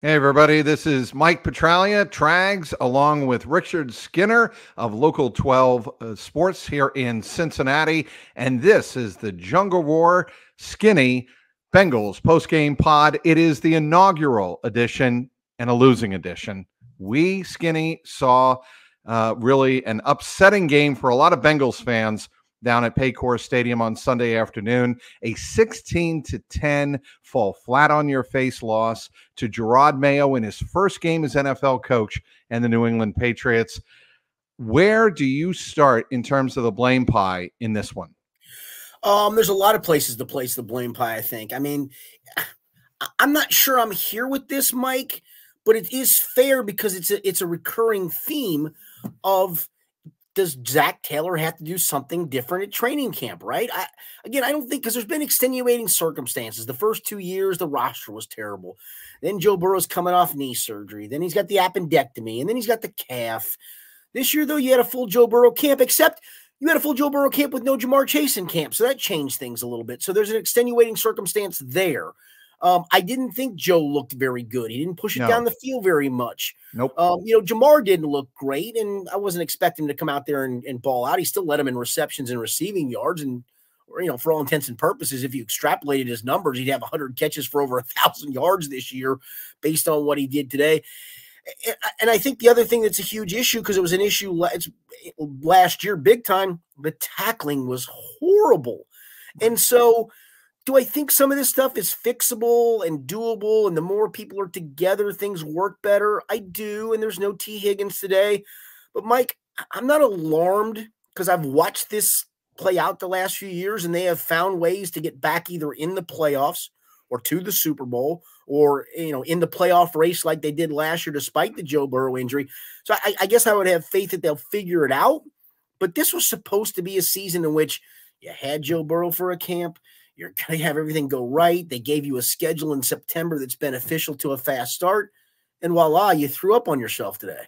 Hey, everybody, this is Mike Petralia, Trags, along with Richard Skinner of Local 12 Sports here in Cincinnati. And this is the Jungle Roar Skinny Bengals postgame pod. It is the inaugural edition and a losing edition. We, Skinny, saw really an upsetting game for a lot of Bengals fans down at Paycor Stadium on Sunday afternoon. A 16-10 fall flat on your face loss to Gerard Mayo in his first game as NFL coach and the New England Patriots. Where do you start in terms of the blame pie in this one? There's a lot of places to place the blame pie, I think. I mean, I'm not sure I'm here with this, Mike, but it is fair because it's a recurring theme of, does Zach Taylor have to do something different at training camp, right? I don't think, because there's been extenuating circumstances. The first 2 years, the roster was terrible. Then Joe Burrow's coming off knee surgery. Then he's got the appendectomy, and then he's got the calf. This year, though, you had a full Joe Burrow camp, except you had a full Joe Burrow camp with no Jamar Chase in camp, so that changed things a little bit. So there's an extenuating circumstance there. I didn't think Joe looked very good. He didn't push it down the field very much. Nope. Jamar didn't look great, and I wasn't expecting him to come out there and ball out. He still led him in receptions and receiving yards, and for all intents and purposes, if you extrapolated his numbers, he'd have 100 catches for over 1,000 yards this year based on what he did today. And I think the other thing that's a huge issue, because it was an issue last year big time, the tackling was horrible. And so do I think some of this stuff is fixable and doable, and the more people are together, things work better? I do, and there's no T. Higgins today. But, Mike, I'm not alarmed, because I've watched this play out the last few years, and they have found ways to get back either in the playoffs or to the Super Bowl or, in the playoff race like they did last year despite the Joe Burrow injury. So I guess I would have faith that they'll figure it out. But this was supposed to be a season in which you had Joe Burrow for a camp. You're going to have everything go right. They gave you a schedule in September that's beneficial to a fast start. And voila, you threw up on yourself today.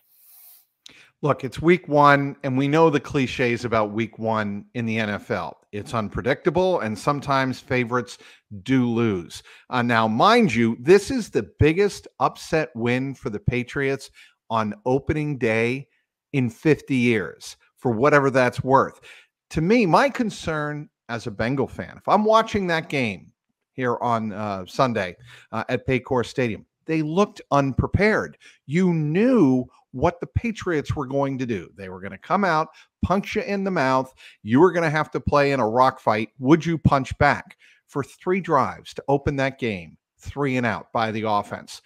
Look, it's week one, and we know the cliches about week one in the NFL. It's unpredictable, and sometimes favorites do lose. Now, mind you, this is the biggest upset win for the Patriots on opening day in 50 years, for whatever that's worth. To me, my concern as a Bengal fan, if I'm watching that game here on Sunday at Paycor Stadium, they looked unprepared. You knew what the Patriots were going to do. They were going to come out, punch you in the mouth. You were going to have to play in a rock fight. Would you punch back? For 3 drives to open that game, 3 and out by the offense.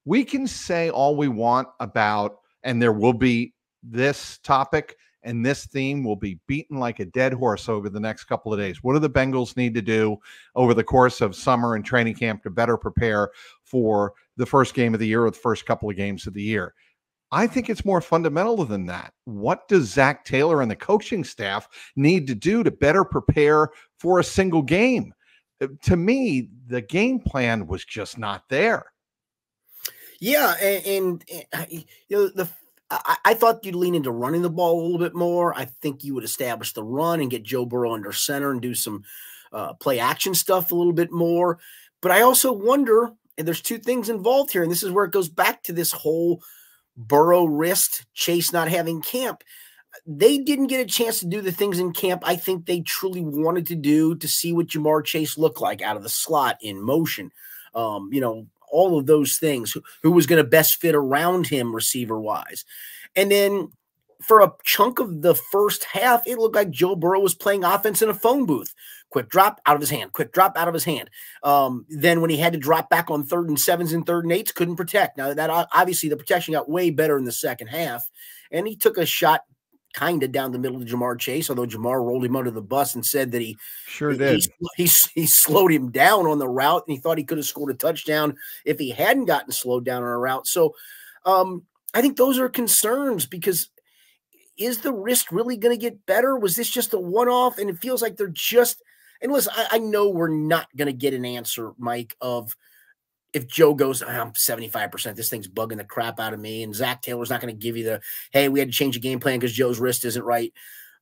We can say all we want about, and there will be this topic and this theme will be beaten like a dead horse over the next couple of days. What do the Bengals need to do over the course of summer and training camp to better prepare for the first game of the year or the first couple of games of the year? I think it's more fundamental than that. What does Zach Taylor and the coaching staff need to do to better prepare for a single game? To me, the game plan was just not there. Yeah, I thought you'd lean into running the ball a little bit more. I think you would establish the run and get Joe Burrow under center and do some play action stuff a little bit more. But I also wonder, and there's 2 things involved here, and this is where it goes back to this whole Burrow wrist, Chase not having camp. They didn't get a chance to do the things in camp I think they truly wanted to do, to see what Jamar Chase looked like out of the slot in motion. All of those things, who was going to best fit around him receiver-wise. And then for a chunk of the first half, it looked like Joe Burrow was playing offense in a phone booth. Quick drop out of his hand, quick drop out of his hand. Then when he had to drop back on 3rd and 7s and 3rd and 8s, couldn't protect. Now, that obviously the protection got way better in the second half, and he took a shot kind of down the middle of Jamar Chase, although Jamar rolled him under the bus and said that he slowed him down on the route, and he thought he could have scored a touchdown if he hadn't gotten slowed down on a route. So I think those are concerns, because is the wrist really going to get better? Was this just a one-off? And it feels like they're just – and listen, I know we're not going to get an answer, Mike, of if Joe goes, I'm 75%, this thing's bugging the crap out of me, and Zach Taylor's not going to give you the, hey, we had to change the game plan because Joe's wrist isn't right.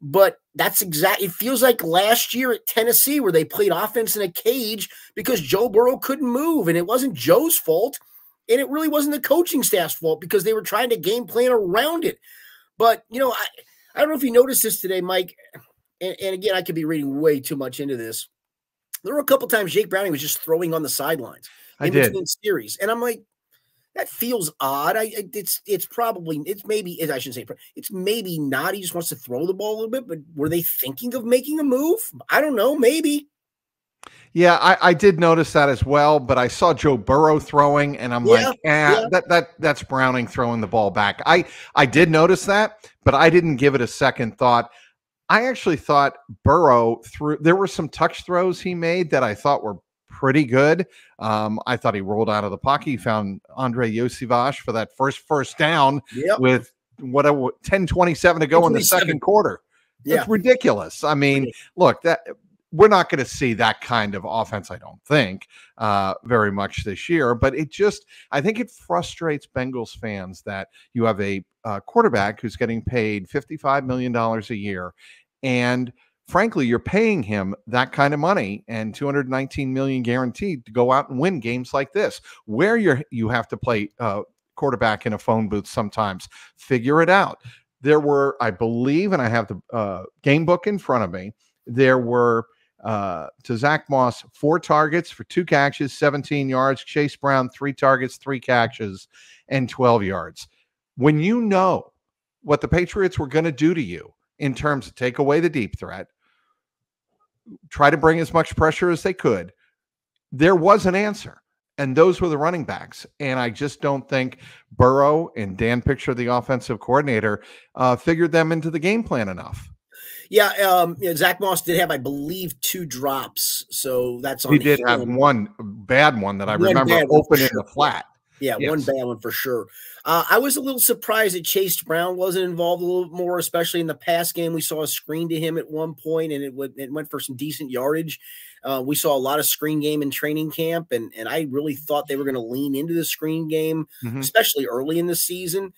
But that's exactly, it feels like last year at Tennessee where they played offense in a cage because Joe Burrow couldn't move, and it wasn't Joe's fault. And it really wasn't the coaching staff's fault because they were trying to game plan around it. But, you know, I don't know if you noticed this today, Mike. And again, I could be reading way too much into this. There were a couple times Jake Browning was just throwing on the sidelines between series. And I'm like, that feels odd. It's maybe, I shouldn't say, it's maybe not. He just wants to throw the ball a little bit, but were they thinking of making a move? I don't know. Maybe. Yeah, I did notice that as well, but I saw Joe Burrow throwing, and I'm that's Browning throwing the ball back. I did notice that, but I didn't give it a second thought. I actually thought Burrow there were some touch throws he made that I thought were pretty good. I thought he rolled out of the pocket. He found Andre Yosivas for that first down with 10:27 to go in the second quarter. That's ridiculous. I mean, look, that we're not going to see that kind of offense, I don't think, very much this year. But I think it frustrates Bengals fans that you have a quarterback who's getting paid $55 million a year. And frankly, you're paying him that kind of money and $219 million guaranteed to go out and win games like this, where you have to play quarterback in a phone booth sometimes. Figure it out. There were, I believe, and I have the game book in front of me, there were to Zach Moss 4 targets for 2 catches, 17 yards. Chase Brown 3 targets, 3 catches, and 12 yards. When you know what the Patriots were going to do to you in terms of take away the deep threat, try to bring as much pressure as they could, there was an answer. And those were the running backs. And I just don't think Burrow and Dan Picture, the offensive coordinator, figured them into the game plan enough. Yeah, Zach Moss did have, I believe, 2 drops. So that's on. He did have one bad one that I remember open in the flat. Yeah, one bad one for sure. I was a little surprised that Chase Brown wasn't involved a little more, especially in the pass game. We saw a screen to him at one point, and it went for some decent yardage. We saw a lot of screen game in training camp, and I really thought they were going to lean into the screen game, especially early in the season.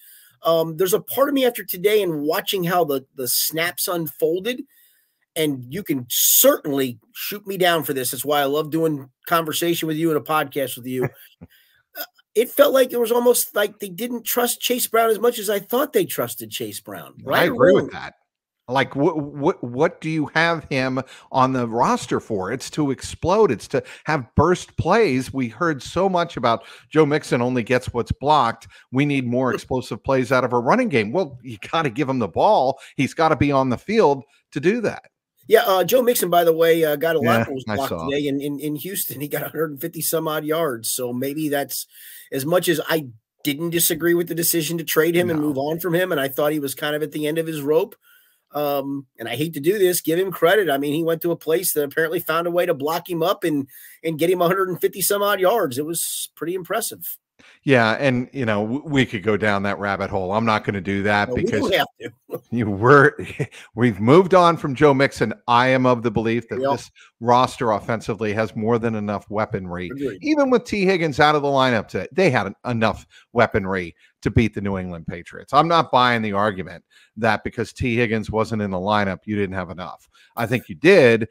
There's a part of me after today and watching how the snaps unfolded, and you can certainly shoot me down for this. That's why I love doing conversation with you and a podcast with you. It felt like it was almost like they didn't trust Chase Brown as much as I thought they trusted Chase Brown. Right? I agree with that. Like, what do you have him on the roster for? It's to explode. It's to have burst plays. We heard so much about Joe Mixon only gets what's blocked. We need more explosive plays out of a running game. Well, you got to give him the ball. He's got to be on the field to do that. Yeah, Joe Mixon, by the way, got a lot of blocked today in Houston. He got 150 some odd yards. So maybe that's as much as I didn't disagree with the decision to trade him and move on from him. And I thought he was kind of at the end of his rope. And I hate to do this, give him credit. I mean, he went to a place that apparently found a way to block him up and get him 150 some odd yards. It was pretty impressive. Yeah, and we could go down that rabbit hole. I'm not going to do that because we don't have to. We've moved on from Joe Mixon. I am of the belief that this roster offensively has more than enough weaponry. Agreed. Even with T. Higgins out of the lineup today, they had enough weaponry to beat the New England Patriots. I'm not buying the argument that because T. Higgins wasn't in the lineup, you didn't have enough. I think you did.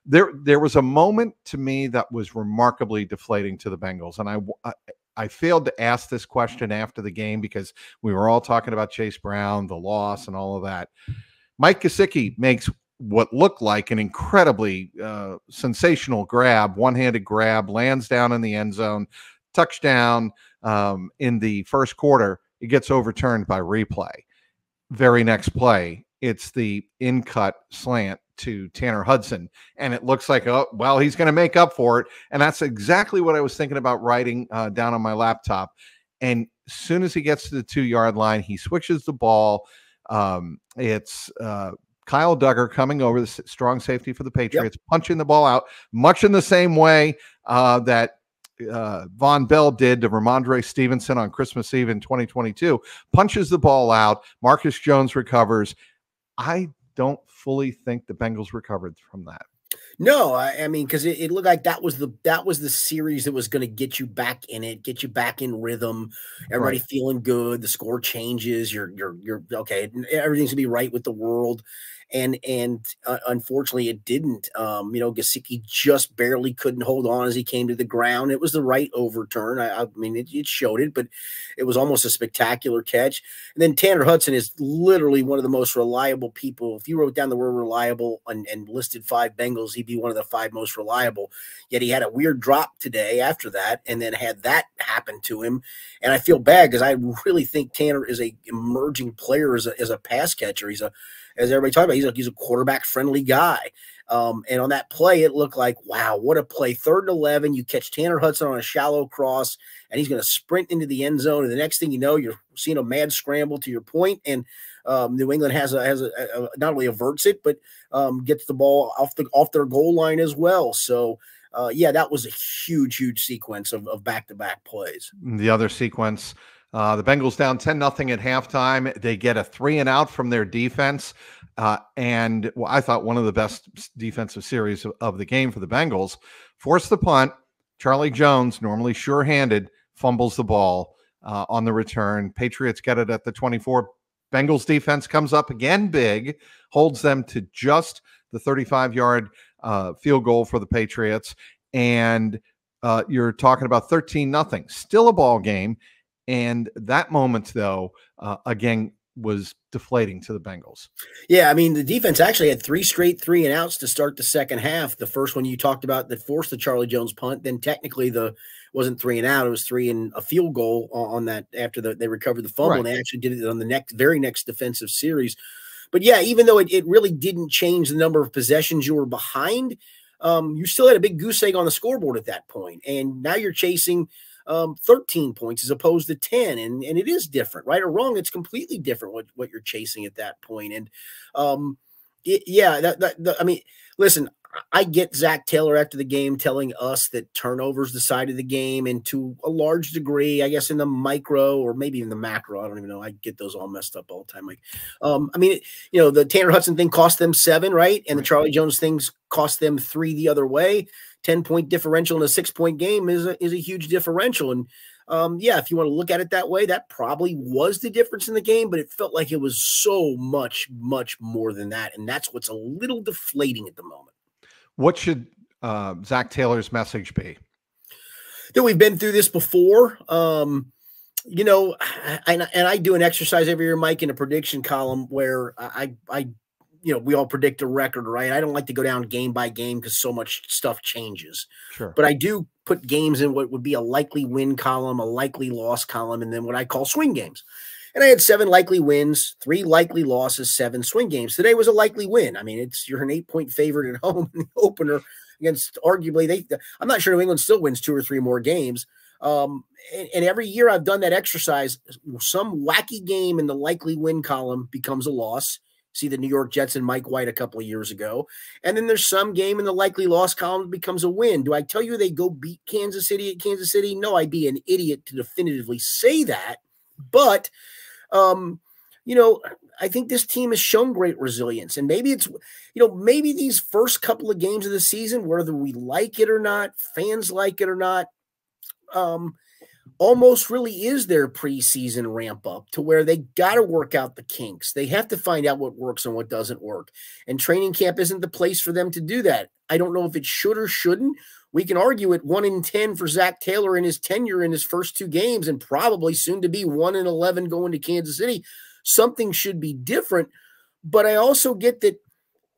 There was a moment to me that was remarkably deflating to the Bengals, and I failed to ask this question after the game because we were all talking about Chase Brown, the loss, and all of that. Mike Gesicki makes what looked like an incredibly sensational grab, one-handed grab, lands down in the end zone, touchdown in the first quarter. It gets overturned by replay. Very next play, it's the in-cut slant to Tanner Hudson, and it looks like, oh, well, he's going to make up for it. And that's exactly what I was thinking about writing down on my laptop. And as soon as he gets to the 2-yard line, he switches the ball. It's Kyle Duggar coming over, the strong safety for the Patriots, punching the ball out, much in the same way that Von Bell did to Ramondre Stevenson on Christmas Eve in 2022, punches the ball out. Marcus Jones recovers. I don't fully think the Bengals recovered from that. No, I mean, because it looked like that was the series that was going to get you back in it, get you back in rhythm. Everybody feeling good. The score changes. You're okay. Everything's gonna be right with the world. and unfortunately it didn't. Gesicki just barely couldn't hold on as he came to the ground. It was the right overturn. I mean, it showed it, but it was almost a spectacular catch. And then Tanner Hudson is literally one of the most reliable people. If you wrote down the word reliable and listed 5 Bengals, he'd be one of the 5 most reliable. Yet he had a weird drop today after that, and then had that happen to him. And I feel bad because I really think Tanner is a emerging player as a pass catcher. As everybody talks about, he's a quarterback-friendly guy. And on that play, it looked like, wow, what a play. 3rd and 11, you catch Tanner Hudson on a shallow cross, and he's going to sprint into the end zone. And the next thing you know, you're seeing a mad scramble to your point, and New England has not only averts it, but gets the ball off their goal line as well. So, yeah, that was a huge sequence of back-to-back plays. The other sequence, the Bengals down 10-0 at halftime. They get a 3-and-out from their defense. And I thought one of the best defensive series of the game for the Bengals. Force the punt. Charlie Jones, normally sure-handed, fumbles the ball on the return. Patriots get it at the 24. Bengals defense comes up again big, holds them to just the 35-yard field goal for the Patriots. And you're talking about 13-0, still a ball game. And that moment, though, again, was deflating to the Bengals. Yeah, I mean, the defense actually had 3 straight 3-and-outs to start the second half. The first one you talked about that forced the Charlie Jones punt. Then technically wasn't 3-and-out. It was 3 and a field goal on that after they recovered the fumble. Right. And they actually did it on the very next defensive series. But yeah, even though it really didn't change the number of possessions you were behind, you still had a big goose egg on the scoreboard at that point. And now you're chasing 13 points as opposed to 10. And it is different, right or wrong. It's completely different what you're chasing at that point. And I mean, listen, I get Zach Taylor after the game telling us that turnovers decided the game, and to a large degree, I guess in the micro or maybe even the macro, I don't even know. I get those all messed up all the time. Like, I mean, the Tanner Hudson thing cost them 7, right? And the Charlie Jones things cost them 3 the other way. 10-point differential in a 6-point game is a huge differential. And yeah, if you want to look at it that way, that probably was the difference in the game, but it felt like it was so much more than that. And that's what's a little deflating at the moment. What should Zach Taylor's message be? That we've been through this before. And I do an exercise every year, Mike, in a prediction column where I we all predict a record, right? I don't like to go down game by game because so much stuff changes. Sure. But I do put games in what would be a likely win column, a likely loss column, and then what I call swing games. And I had 7 likely wins, 3 likely losses, 7 swing games. Today was a likely win. I mean, you're an 8-point favorite at home in the opener against arguably I'm not sure New England still wins 2 or 3 more games. And every year I've done that exercise, some wacky game in the likely win column becomes a loss. See the New York Jets and Mike White a couple of years ago. And then there's some game in the likely loss column that becomes a win. Do I tell you they go beat Kansas City at Kansas City? No, I'd be an idiot to definitively say that. But, I think this team has shown great resilience. And maybe it's, maybe these first couple of games of the season, whether we like it or not, fans like it or not, almost really is their preseason ramp up to where they got to work out the kinks. They have to find out what works and what doesn't work. And training camp isn't the place for them to do that. I don't know if it should or shouldn't. We can argue it 1-10 for Zach Taylor in his tenure in his first 2 games, and probably soon to be 1-11 going to Kansas City. Something should be different. But I also get that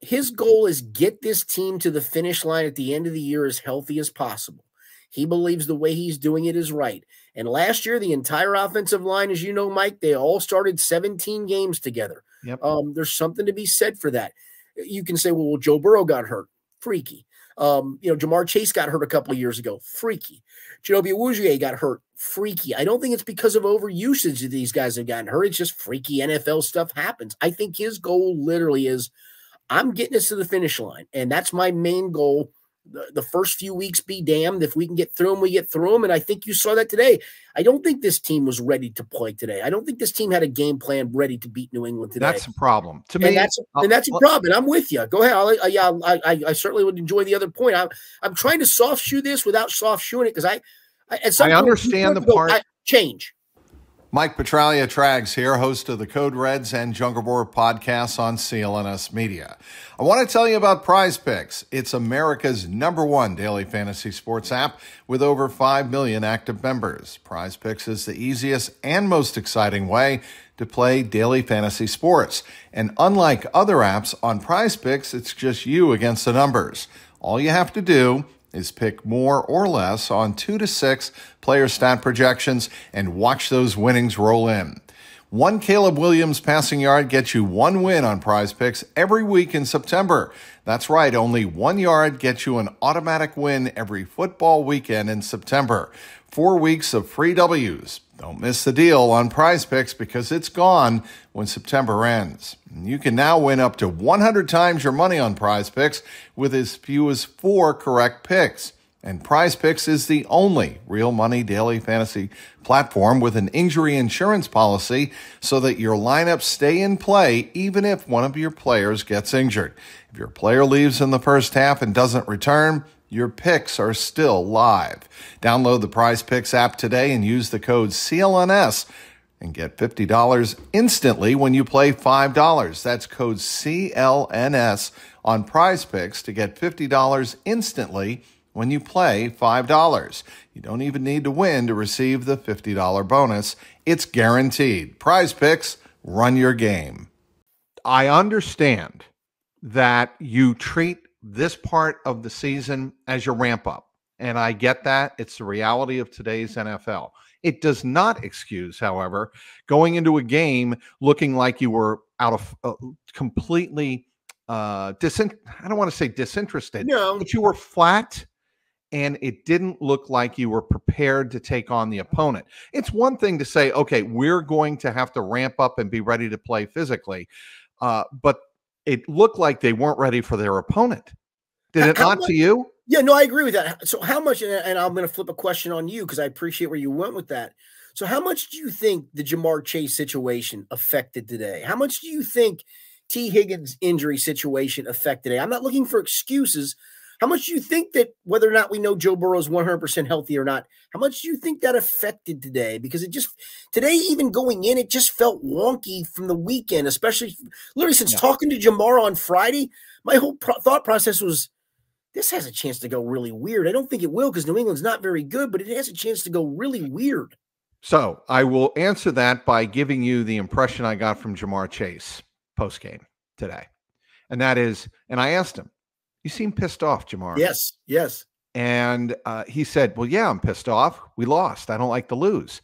his goal is get this team to the finish line at the end of the year as healthy as possible. He believes the way he's doing it is right. And last year, the entire offensive line, as you know, Mike, they all started 17 games together. Yep. There's something to be said for that. You can say, well, Joe Burrow got hurt. Freaky. Jamar Chase got hurt a couple of years ago. Freaky. Chidobe Awuzie got hurt. Freaky. I don't think it's because of overusage that these guys have gotten hurt. It's just freaky NFL stuff happens. I think his goal literally is, I'm getting us to the finish line. And that's my main goal. The first few weeks be damned. If we can get through them, we get through them. And I think you saw that today. I don't think this team was ready to play today. I don't think this team had a game plan ready to beat New England today. That's a problem to me. And that's a problem. And I'm with you. Go ahead. I certainly would enjoy the other point. I'm trying to soft shoe this without soft shoeing it because I understand the part. Change. Mike Petralia, Trags here, host of the Code Reds and Jungle Board podcasts on CLNS Media. I want to tell you about Prize Picks. It's America's #1 daily fantasy sports app with over 5 million active members. Prize Picks is the easiest and most exciting way to play daily fantasy sports. And unlike other apps, on Prize Picks, it's just you against the numbers. All you have to do is pick more or less on 2 to 6 player stat projections and watch those winnings roll in. One Caleb Williams passing yard gets you 1 win on Prize Picks every week in September. That's right, only 1 yard gets you an automatic win every football weekend in September. 4 weeks of free W's. Don't miss the deal on Prize Picks because it's gone when September ends. You can now win up to 100 times your money on Prize Picks with as few as 4 correct picks. And Prize Picks is the only real money daily fantasy platform with an injury insurance policy so that your lineups stay in play even if one of your players gets injured. If your player leaves in the first half and doesn't return, your picks are still live. Download the Prize Picks app today and use the code CLNS and get $50 instantly when you play $5. That's code CLNS on Prize Picks to get $50 instantly when you play $5. You don't even need to win to receive the $50 bonus. It's guaranteed. Prize Picks, run your game. I understand that you treat this part of the season as your ramp up, and I get that. It's the reality of today's NFL. It does not excuse, however, going into a game looking like you were out of completely I don't want to say disinterested, but you were flat. And it didn't look like you were prepared to take on the opponent. It's one thing to say, okay, we're going to have to ramp up and be ready to play physically. But it looked like they weren't ready for their opponent. Did it not to you? Yeah, no, I agree with that. So how much, and I'm going to flip a question on you because I appreciate where you went with that. So how much do you think the Jamar Chase situation affected today? How much do you think T. Higgins' injury situation affected today? I'm not looking for excuses. How much do you think that whether or not we know Joe Burrow is 100% healthy or not, how much do you think that affected today? Because today, even going in, it just felt wonky from the weekend, especially literally since talking to Jamar on Friday. My whole thought process was, this has a chance to go really weird. I don't think it will because New England's not very good, but it has a chance to go really weird. So I will answer that by giving you the impression I got from Jamar Chase postgame today. And that is, and I asked him, you seem pissed off, Jamar. Yes. And he said, well, yeah, I'm pissed off. We lost. I don't like to lose.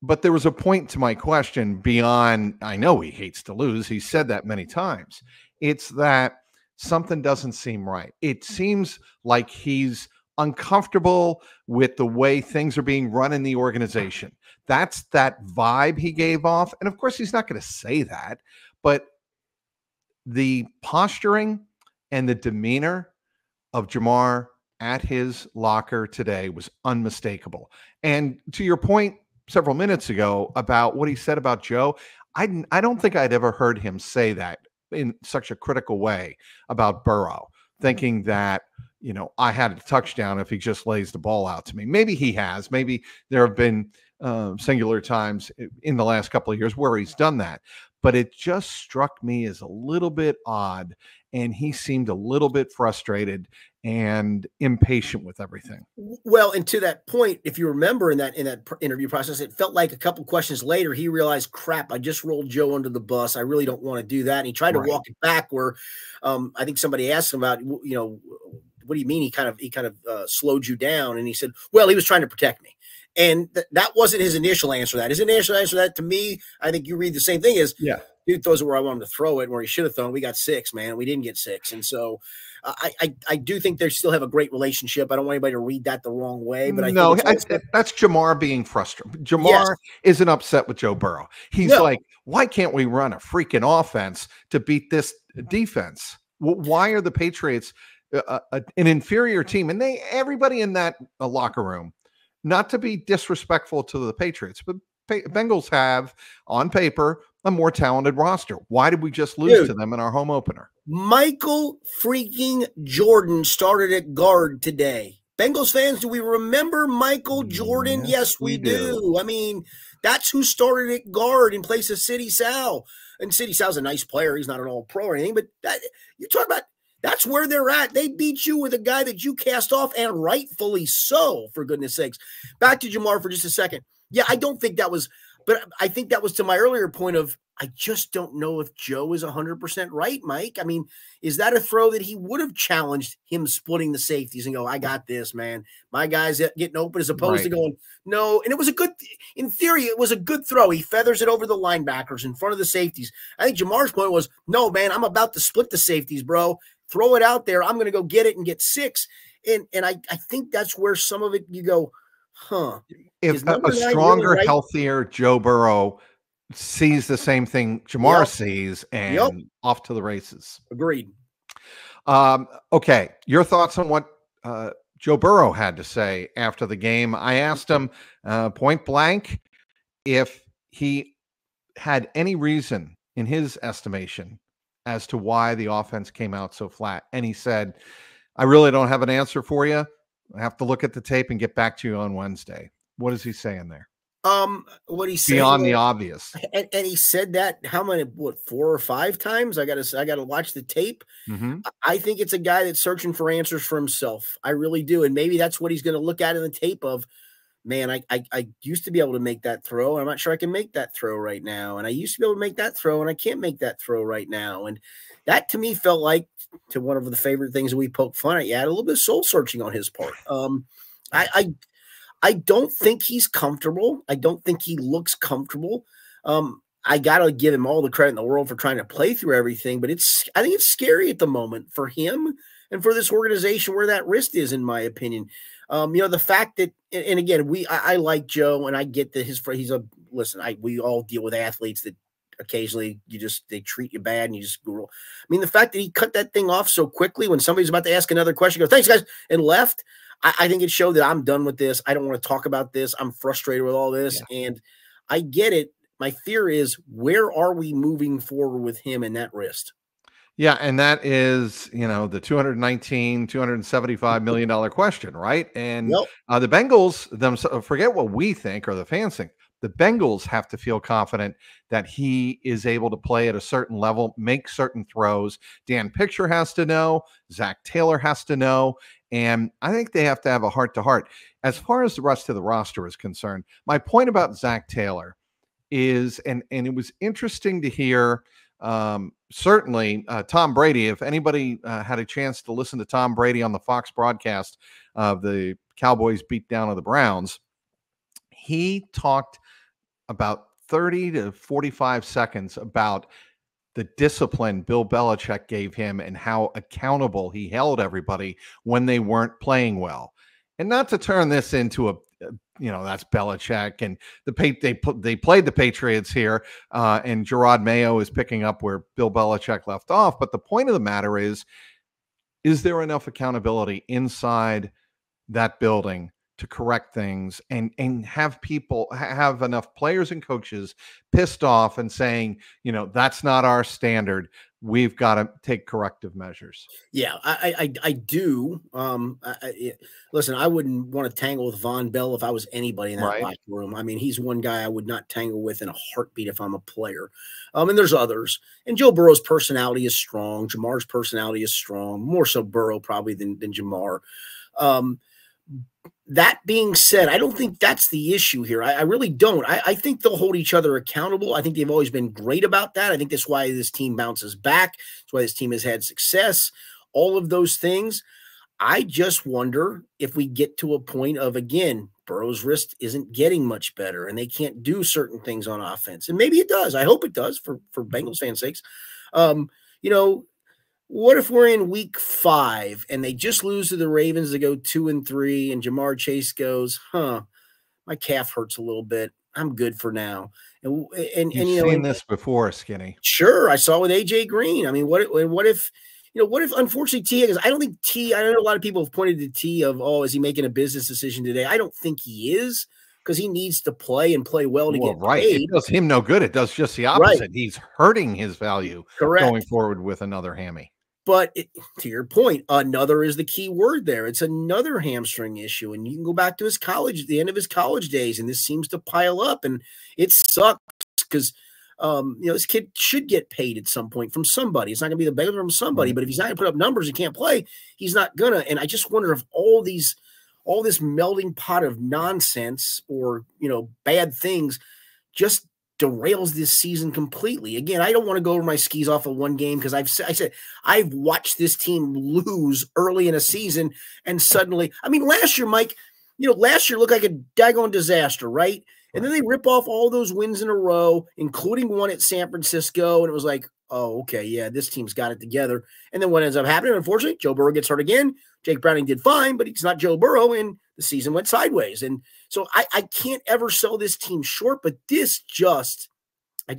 But there was a point to my question beyond, I know he hates to lose. He said that many times. It's that something doesn't seem right. It seems like he's uncomfortable with the way things are being run in the organization. That's that vibe he gave off. And of course, he's not going to say that. But the posturing and the demeanor of Jamar at his locker today was unmistakable. And to your point several minutes ago about what he said about Joe, I don't think I'd ever heard him say that in such a critical way about Burrow, thinking that, I had a touchdown if he just lays the ball out to me. Maybe he has. Maybe there have been singular times in the last couple of years where he's done that. But it just struck me as a little bit odd, and he seemed a little bit frustrated and impatient with everything. Well, and to that point, if you remember in that interview process, it felt like a couple questions later, he realized, crap, I just rolled Joe under the bus. I really don't want to do that. And he tried to walk it back where I think somebody asked him about, what do you mean? He kind of slowed you down. And he said, well, he was trying to protect me. And that wasn't his initial answer to that. His initial answer to that, to me, I think you read the same thing is, dude throws it where I want him to throw it, where he should have thrown. We got 6, man. We didn't get 6. And so I do think they still have a great relationship. I don't want anybody to read that the wrong way. But that's Jamar being frustrated. Jamar isn't upset with Joe Burrow. He's like, why can't we run a freaking offense to beat this defense? Why are the Patriots an inferior team? And everybody in that locker room, not to be disrespectful to the Patriots, but Bengals have, on paper, a more talented roster. Why did we just lose to them in our home opener? Michael freaking Jordan started at guard today. Bengals fans, do we remember Michael Jordan? Yes, we do. I mean, That's who started at guard in place of City Sal. And City Sal's a nice player. He's not an all-pro or anything, but you talk about that's where they're at. They beat you with a guy that you cast off, and rightfully so, for goodness sakes. Back to Jamar for just a second. Yeah, I don't think that was, but I think that was to my earlier point of, I just don't know if Joe is 100% right, Mike. I mean, is that a throw that he would have challenged him splitting the safeties and go, I got this, man. My guy's getting open, as opposed to going, no. And it was a good, in theory, it was a good throw. He feathers it over the linebackers in front of the safeties. I think Jamar's point was, no, man, I'm about to split the safeties, bro. Throw it out there. I'm going to go get it and get 6. And I think that's where some of it you go, huh. If a stronger, really healthier Joe Burrow sees the same thing Jamar sees, and off to the races. Agreed. Okay. Your thoughts on what Joe Burrow had to say after the game? I asked him point blank if he had any reason in his estimation as to why the offense came out so flat. And he said, I really don't have an answer for you. I have to look at the tape and get back to you on Wednesday. What is he saying there? What he said beyond the obvious, and he said that how many, 4 or 5 times? I gotta watch the tape. I think it's a guy that's searching for answers for himself. I really do, and maybe that's what he's going to look at in the tape of, man, I used to be able to make that throw. I'm not sure I can make that throw right now, and I used to be able to make that throw, and I can't make that throw right now. And that to me felt like, to one of the favorite things that we poke fun at, a little bit of soul searching on his part. I don't think he's comfortable. I don't think he looks comfortable. I got to give him all the credit in the world for trying to play through everything, but I think it's scary at the moment for him and for this organization where that wrist is, in my opinion. The fact that, and again, I like Joe, and I get that we all deal with athletes that occasionally they treat you bad and you just go. I mean, the fact that he cut that thing off so quickly when somebody's about to ask another question, go, thanks guys, and left. I think it showed that I'm done with this. I don't want to talk about this. I'm frustrated with all this. And I get it. My fear is, where are we moving forward with him and that wrist? Yeah. And that is, the $275 million question, right? And the Bengals themselves, forget what we think or the fans think. The Bengals have to feel confident that he is able to play at a certain level, make certain throws. Dan Pitcher has to know. Zach Taylor has to know. And I think they have to have a heart-to-heart. As far as the rest of the roster is concerned, my point about Zach Taylor is, and it was interesting to hear, certainly Tom Brady, if anybody had a chance to listen to Tom Brady on the Fox broadcast of the Cowboys beatdown of the Browns, he talked about 30 to 45 seconds about the discipline Bill Belichick gave him and how accountable he held everybody when they weren't playing well. And not to turn this into that's Belichick, and they played the Patriots here, and Gerard Mayo is picking up where Bill Belichick left off. But the point of the matter is there enough accountability inside that building to correct things and have enough players and coaches pissed off and saying, that's not our standard. We've got to take corrective measures. Yeah, I do. Listen, I wouldn't want to tangle with Von Bell if I was anybody in that locker room. I mean, he's one guy I would not tangle with in a heartbeat if I'm a player. And there's others. And Joe Burrow's personality is strong. Jamar's personality is strong, more so Burrow probably than Jamar. That being said, I don't think that's the issue here. I really don't. I think they'll hold each other accountable. I think they've always been great about that. I think that's why this team bounces back. That's why this team has had success. All of those things. I just wonder if we get to a point of, again, Burrow's wrist isn't getting much better and they can't do certain things on offense. And maybe it does. I hope it does for Bengals fans' sakes. What if we're in week 5 and they just lose to the Ravens to go 2-3 and Jamar Chase goes, my calf hurts a little bit. I'm good for now. And you've seen this before, Skinny. Sure. I saw with AJ Green. I mean, what if unfortunately T, because I don't think T, I know a lot of people have pointed to T of, is he making a business decision today? I don't think he is, because he needs to play and play well to get paid. It does him no good. It does just the opposite. He's hurting his value going forward with another hammy. But to your point, another is the key word there. It's another hamstring issue. And you can go back to the end of his college days, and this seems to pile up. And it sucks because, this kid should get paid at some point from somebody. It's not going to be the Bengals from somebody. But if he's not going to put up numbers, he can't play. He's not going to. And I just wonder if all this melding pot of nonsense or, bad things just derails this season completely. Again, I don't want to go over my skis off of one game because I said I've watched this team lose early in a season and suddenly, last year, Mike, last year looked like a daggone disaster, right? And then they rip off all those wins in a row, including one at San Francisco, and it was like, oh, okay, yeah, this team's got it together. And then what ends up happening, unfortunately, Joe Burrow gets hurt again. Jake Browning did fine, but he's not Joe Burrow, and the season went sideways. And so I can't ever sell this team short, but this just, I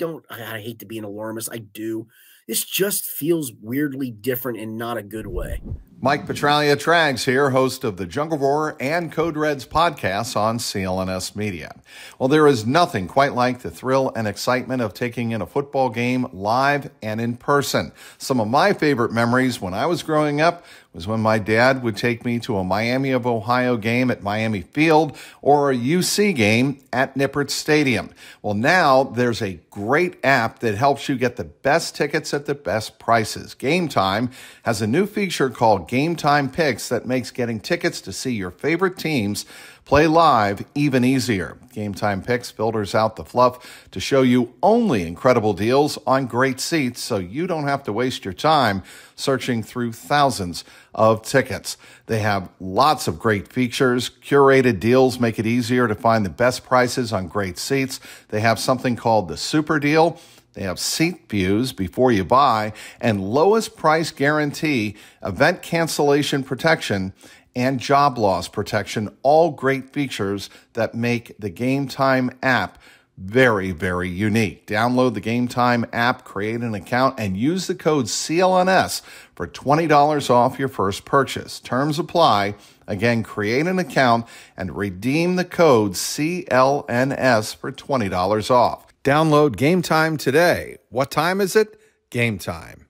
hate to be an alarmist. I do. This just feels weirdly different in not a good way. Mike Petraglia, Trags here, host of the Jungle Roar and Code Reds podcasts on CLNS Media. Well, there is nothing quite like the thrill and excitement of taking in a football game live and in person. Some of my favorite memories when I was growing up was when my dad would take me to a Miami of Ohio game at Miami Field or a UC game at Nippert Stadium. Well, now there's a great app that helps you get the best tickets at the best prices. Game Time has a new feature called Game Time Picks that makes getting tickets to see your favorite teams play live even easier. Game Time Picks filters out the fluff to show you only incredible deals on great seats so you don't have to waste your time searching through thousands of tickets. They have lots of great features. Curated deals make it easier to find the best prices on great seats. They have something called the Super Deal. They have seat views before you buy and lowest price guarantee, event cancellation protection, and job loss protection, all great features that make the Game Time app very, very unique. Download the Game Time app, create an account, and use the code CLNS for $20 off your first purchase. Terms apply. Again, create an account and redeem the code CLNS for $20 off. Download Game Time today. What time is it? Game Time.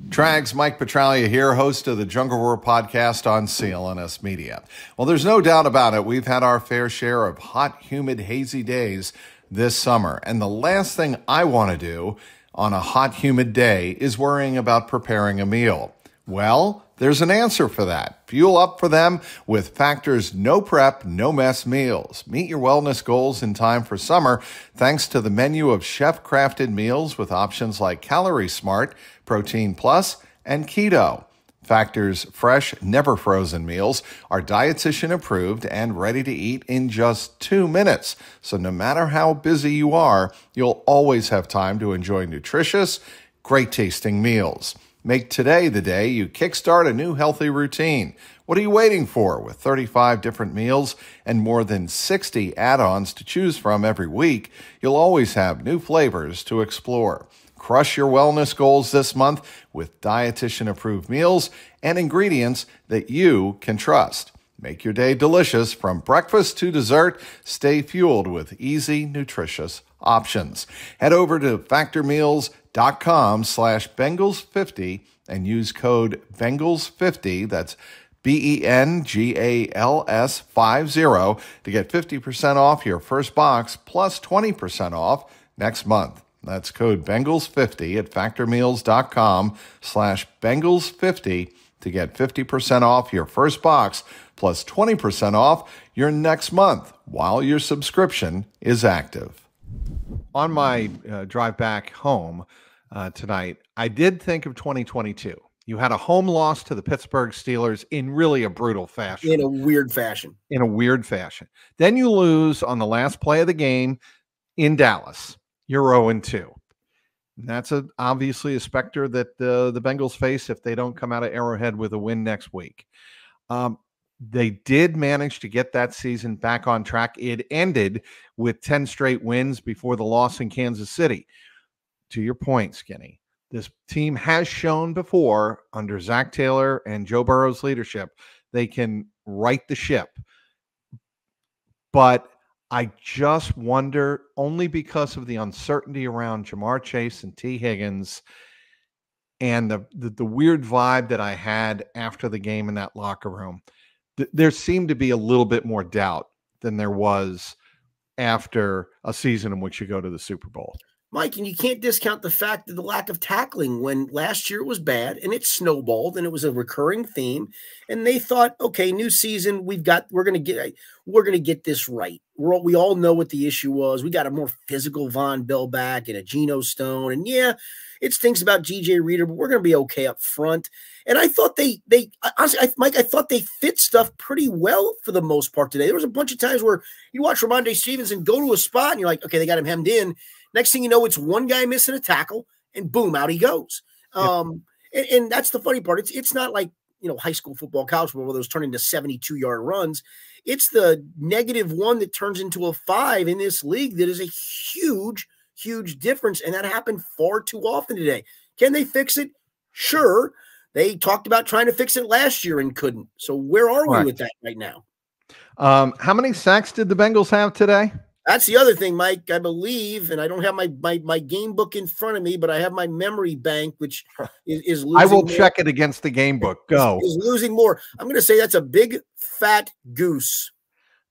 Trags, Mike Petraglia here, host of the Jungle Roar podcast on CLNS Media. Well, there's no doubt about it. We've had our fair share of hot, humid, hazy days this summer. And the last thing I want to do on a hot, humid day is worrying about preparing a meal. Well, there's an answer for that. Fuel up for them with Factor's no prep, no mess meals. Meet your wellness goals in time for summer thanks to the menu of chef-crafted meals with options like Calorie Smart, Protein Plus, and Keto. Factor's fresh, never frozen meals are dietitian approved and ready to eat in just 2 minutes. So no matter how busy you are, you'll always have time to enjoy nutritious, great tasting meals. Make today the day you kickstart a new healthy routine. What are you waiting for? With 35 different meals and more than 60 add-ons to choose from every week, you'll always have new flavors to explore. Crush your wellness goals this month with dietitian-approved meals and ingredients that you can trust. Make your day delicious from breakfast to dessert. Stay fueled with easy, nutritious options. Head over to factormeals.com/Bengals50 and use code Bengals50. That's BENGALS50 to get 50% off your first box plus 20% off next month. That's code Bengals50 at factormeals.com/Bengals50 to get 50% off your first box plus 20% off your next month while your subscription is active. On my drive back home tonight, I did think of 2022. You had a home loss to the Pittsburgh Steelers in really a brutal fashion. In a weird fashion. Then you lose on the last play of the game in Dallas. You're 0-2. And that's obviously a specter that the Bengals face if they don't come out of Arrowhead with a win next week. They did manage to get that season back on track. It ended with 10 straight wins before the loss in Kansas City. To your point, Skinny, this team has shown before under Zach Taylor and Joe Burrow's leadership, they can right the ship. But I just wonder, only because of the uncertainty around Jamar Chase and T. Higgins, and the weird vibe that I had after the game in that locker room, there seemed to be a little bit more doubt than there was after a season in which you go to the Super Bowl. Mike, and you can't discount the fact that the lack of tackling when last year was bad and it snowballed and it was a recurring theme. And they thought, okay, new season, we're going to get this right. We all know what the issue was. We got a more physical Von Bell back and a Geno Stone. And yeah, it stinks about GJ Reader, but we're going to be okay up front. And I thought honestly, Mike, I thought they fit stuff pretty well for the most part today. There was a bunch of times where you watch Ramondre Stevenson go to a spot and you're like, okay, they got him hemmed in. Next thing you know, it's one guy missing a tackle, and boom, out he goes. Yep. And that's the funny part. It's not like, high school football, college football, where those turn into 72-yard runs. It's the -1 that turns into a 5 in this league that is a huge, huge difference, and that happened far too often today. Can they fix it? Sure. They talked about trying to fix it last year and couldn't. So where are we with that right now? How many sacks did the Bengals have today? That's the other thing, Mike, I believe, and I don't have my game book in front of me, but I have my memory bank, which is losing. I will check it against the game book. Go. Is losing more. I'm going to say that's a big, fat goose.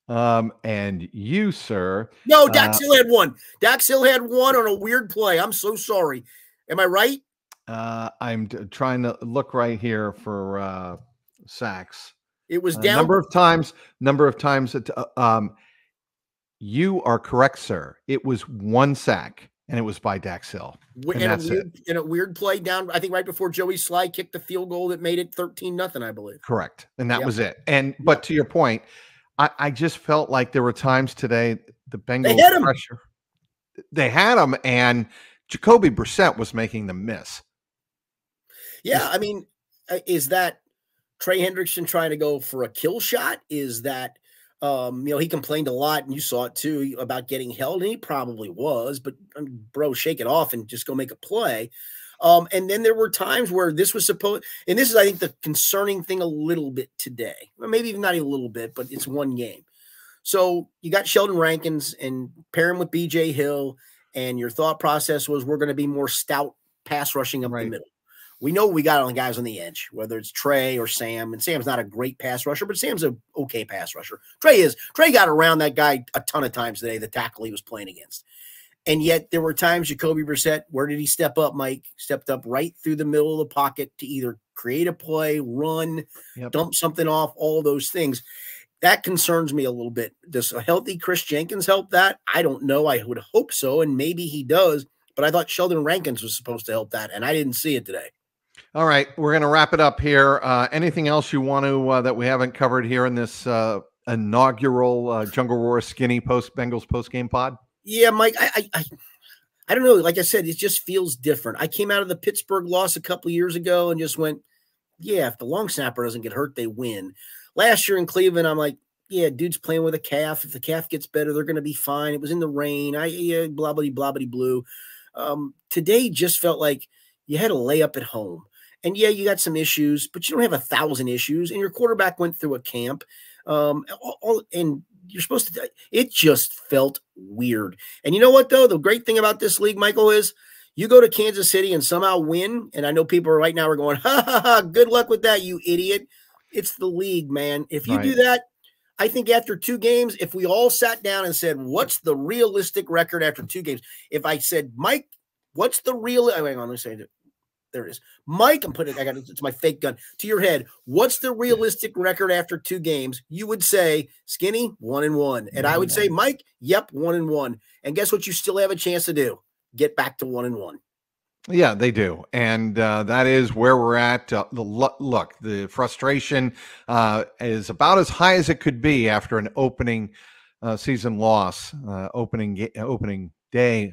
And you, sir. No, Dax Hill had one. Dax Hill had one on a weird play. I'm so sorry. Am I right? I'm trying to look right here for sacks. It was down. Number of times. You are correct, sir. It was one sack, and it was by Dax Hill. In a weird play down, I think right before Joey Sly kicked the field goal that made it 13-0, I believe. Correct. And that was it. But to your point, I just felt like there were times today the Bengals pressure. They had him, and Jacoby Brissett was making them miss. Yeah, I mean, is that Trey Hendrickson trying to go for a kill shot? Is that he complained a lot, and you saw it too, about getting held, and he probably was, but bro, shake it off and just go make a play. And then there were times where this was supposed, and this is, I think, the concerning thing a little bit today, or maybe even not even a little bit, but it's one game. So you got Sheldon Rankins and pair him with BJ Hill, and your thought process was we're going to be more stout pass rushing up the middle. We know we got on the guys on the edge, whether it's Trey or Sam, and Sam's not a great pass rusher, but Sam's an okay pass rusher. Trey got around that guy a ton of times today, the tackle he was playing against. And yet there were times Jacoby Brissett, where did he step up, Mike? Stepped up right through the middle of the pocket to either create a play, run, dump something off, all those things. That concerns me a little bit. Does a healthy Chris Jenkins help that? I don't know. I would hope so, and maybe he does. But I thought Sheldon Rankins was supposed to help that, and I didn't see it today. All right, we're going to wrap it up here. Anything else you want to that we haven't covered here in this inaugural Jungle Roar Skinny Bengals post-game pod? Yeah, Mike, I don't know. Like I said, it just feels different. I came out of the Pittsburgh loss a couple of years ago and just went, yeah, if the long snapper doesn't get hurt, they win. Last year in Cleveland, I'm like, yeah, dude's playing with a calf. If the calf gets better, they're going to be fine. It was in the rain. Blah, blah, blah, blah, blue. Today just felt like you had a layup at home. And yeah, you got some issues, but you don't have 1,000 issues. And your quarterback went through a camp. And you're supposed to, it just felt weird. And you know what, though? The great thing about this league, Michael, is you go to Kansas City and somehow win. And I know people right now are going, ha, ha, ha, good luck with that, you idiot. It's the league, man. If you do that, I think after 2 games, if we all sat down and said, what's the realistic record after 2 games? If I said, Mike, what's the real, hang on, let me say it. There it is. Mike, it's my fake gun to your head. What's the realistic record after 2 games? You would say, Skinny, 1-1. And I would say, Mike, yep, 1-1. And guess what you still have a chance to do? Get back to 1-1. Yeah, they do. And that is where we're at. Look, the frustration is about as high as it could be after an opening season loss, opening day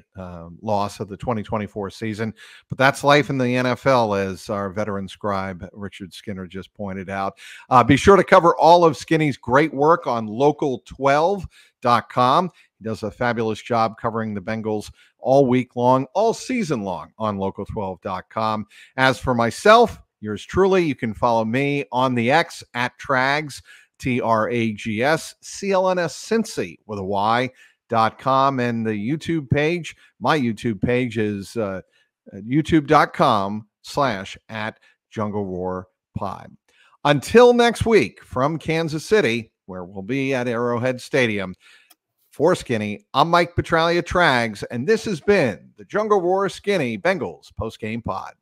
loss of the 2024 season. But that's life in the NFL, as our veteran scribe Richard Skinner just pointed out. Be sure to cover all of Skinny's great work on local12.com. He does a fabulous job covering the Bengals all week long, all season long on local12.com. As for myself, yours truly, you can follow me on the X at Trags, Trags, CLNS Cincy with a Y.com, and the YouTube page. My YouTube page is youtube.com twitter.com/@JungleRoarPod. Until next week from Kansas City, where we'll be at Arrowhead Stadium, for Skinny, I'm Mike Petralia Trags, and this has been the Jungle Roar Skinny Bengals postgame pod.